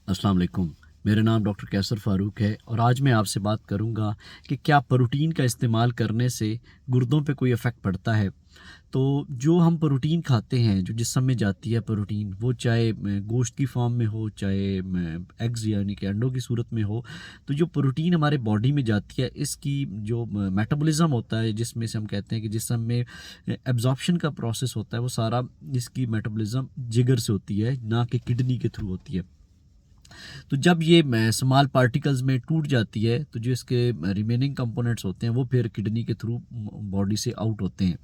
अस्सलाम वालेकुम। मेरा नाम डॉक्टर कैसर फ़ारूक है और आज मैं आपसे बात करूंगा कि क्या प्रोटीन का इस्तेमाल करने से गुर्दों पे कोई इफ़ेक्ट पड़ता है। तो जो हम प्रोटीन खाते हैं, जो जिस्म में जाती है प्रोटीन, वो चाहे गोश्त की फॉर्म में हो, चाहे एग्स यानी कि अंडों की सूरत में हो, तो जो प्रोटीन हमारे बॉडी में जाती है, इसकी जो मेटाबॉलिज्म होता है, जिसमें से हम कहते हैं कि जिस्म में एब्जॉर्प्शन का प्रोसेस होता है, वो सारा इसकी मेटाबॉलिज्म जिगर से होती है, ना कि किडनी के थ्रू होती है। तो जब ये स्मॉल पार्टिकल्स में टूट जाती है, तो जो इसके रिमेनिंग कंपोनेंट्स होते हैं वो फिर किडनी के थ्रू बॉडी से आउट होते हैं।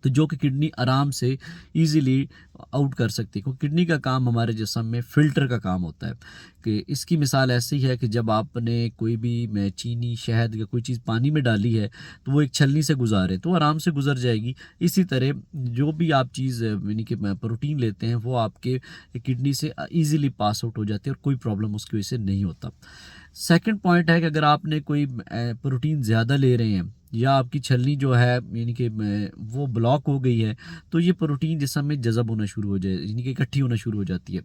तो जो कि किडनी आराम से इजीली आउट कर सकती है, क्योंकि किडनी का काम हमारे जिस्म में फ़िल्टर का काम होता है। कि इसकी मिसाल ऐसी है कि जब आपने कोई भी चीनी, शहद या कोई चीज़ पानी में डाली है, तो वो एक छलनी से गुजारे तो आराम से गुजर जाएगी। इसी तरह जो भी आप चीज़ यानी कि प्रोटीन लेते हैं, वो आपके किडनी से ईज़िली पास आउट हो जाती है और कोई प्रॉब्लम उसकी वजह से नहीं होता। सेकंड पॉइंट है कि अगर आपने कोई प्रोटीन ज़्यादा ले रहे हैं या आपकी छलनी जो है यानी कि वो ब्लॉक हो गई है, तो ये प्रोटीन जिस्म में जज़ब होना शुरू हो जाए, यानी कि इकट्ठी होना शुरू हो जाती है।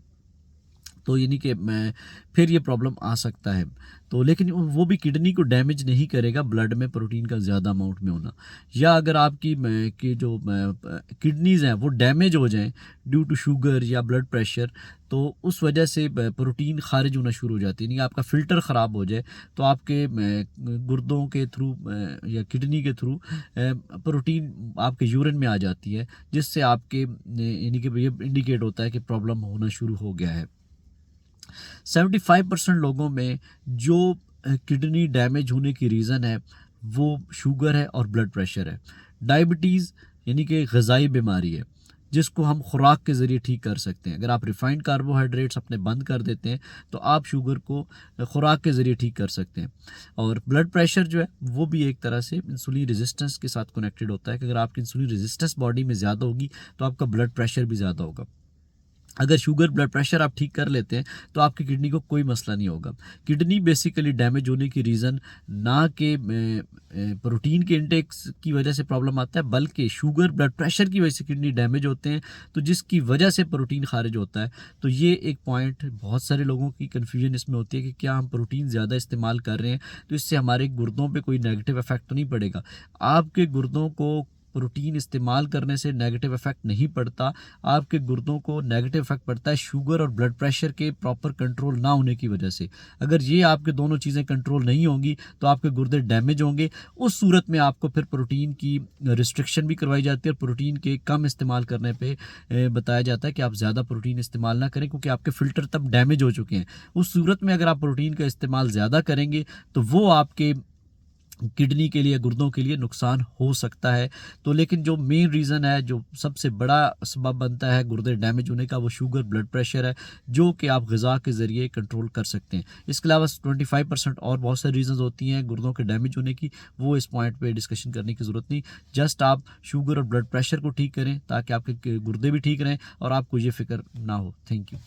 तो यानी कि मैं फिर ये प्रॉब्लम आ सकता है। तो लेकिन वो भी किडनी को डैमेज नहीं करेगा ब्लड में प्रोटीन का ज़्यादा अमाउंट में होना। या अगर आपकी की जो किडनीज़ हैं वो डैमेज हो जाएँ ड्यू टू शुगर या ब्लड प्रेशर, तो उस वजह से प्रोटीन ख़ारिज होना शुरू हो जाती है, यानी कि आपका फ़िल्टर ख़राब हो जाए, तो आपके गुर्दों के थ्रू या किडनी के थ्रू प्रोटीन आपके यूरिन में आ जाती है, जिससे आपके यानी कि ये इंडिकेट होता है कि प्रॉब्लम होना शुरू हो गया है। 75% लोगों में जो किडनी डैमेज होने की रीज़न है, वो शुगर है और ब्लड प्रेशर है। डायबिटीज़ यानी कि ग़िज़ाई बीमारी है, जिसको हम खुराक के ज़रिए ठीक कर सकते हैं। अगर आप रिफ़ाइंड कार्बोहाइड्रेट्स अपने बंद कर देते हैं, तो आप शुगर को खुराक के ज़रिए ठीक कर सकते हैं। और ब्लड प्रेशर जो है, वो भी एक तरह से इंसुलिन रेजिस्टेंस के साथ कनेक्टेड होता है कि अगर आपकी इंसुलिन रेजिस्टेंस बॉडी में ज़्यादा होगी, तो आपका ब्लड प्रेशर भी ज़्यादा होगा। अगर शुगर, ब्लड प्रेशर आप ठीक कर लेते हैं, तो आपकी किडनी को कोई मसला नहीं होगा। किडनी बेसिकली डैमेज होने की रीज़न ना कि प्रोटीन के इंटेक्स की वजह से प्रॉब्लम आता है, बल्कि शुगर, ब्लड प्रेशर की वजह से किडनी डैमेज होते हैं, तो जिसकी वजह से प्रोटीन खारिज होता है। तो ये एक पॉइंट बहुत सारे लोगों की कन्फ्यूजन इसमें होती है कि क्या हम प्रोटीन ज़्यादा इस्तेमाल कर रहे हैं, तो इससे हमारे गुर्दों पे कोई नेगेटिव इफ़ेक्ट तो नहीं पड़ेगा। आपके गुर्दों को प्रोटीन इस्तेमाल करने से नेगेटिव इफ़ेक्ट नहीं पड़ता। आपके गुर्दों को नेगेटिव इफ़ेक्ट पड़ता है शुगर और ब्लड प्रेशर के प्रॉपर कंट्रोल ना होने की वजह से। अगर ये आपके दोनों चीज़ें कंट्रोल नहीं होंगी, तो आपके गुर्दे डैमेज होंगे। उस सूरत में आपको फिर प्रोटीन की रिस्ट्रिक्शन भी करवाई जाती है और प्रोटीन के कम इस्तेमाल करने पे बताया जाता है कि आप ज़्यादा प्रोटीन इस्तेमाल ना करें, क्योंकि आपके फ़िल्टर तब डैमेज हो चुके हैं। उस सूरत में अगर आप प्रोटीन का इस्तेमाल ज़्यादा करेंगे, तो वो आपके किडनी के लिए, गुर्दों के लिए नुकसान हो सकता है। तो लेकिन जो मेन रीज़न है, जो सबसे बड़ा सबब बनता है गुर्दे डैमेज होने का, वो शुगर, ब्लड प्रेशर है, जो कि आप ग़िज़ा के ज़रिए कंट्रोल कर सकते हैं। इसके अलावा 25% और बहुत सारी रीज़न्स होती हैं गुर्दों के डैमेज होने की, वो इस पॉइंट पे डिस्कशन करने की ज़रूरत नहीं। जस्ट आप शुगर और ब्लड प्रेशर को ठीक करें, ताकि आपके गुर्दे भी ठीक रहें और आपको ये फ़िक्र ना हो। Thank you.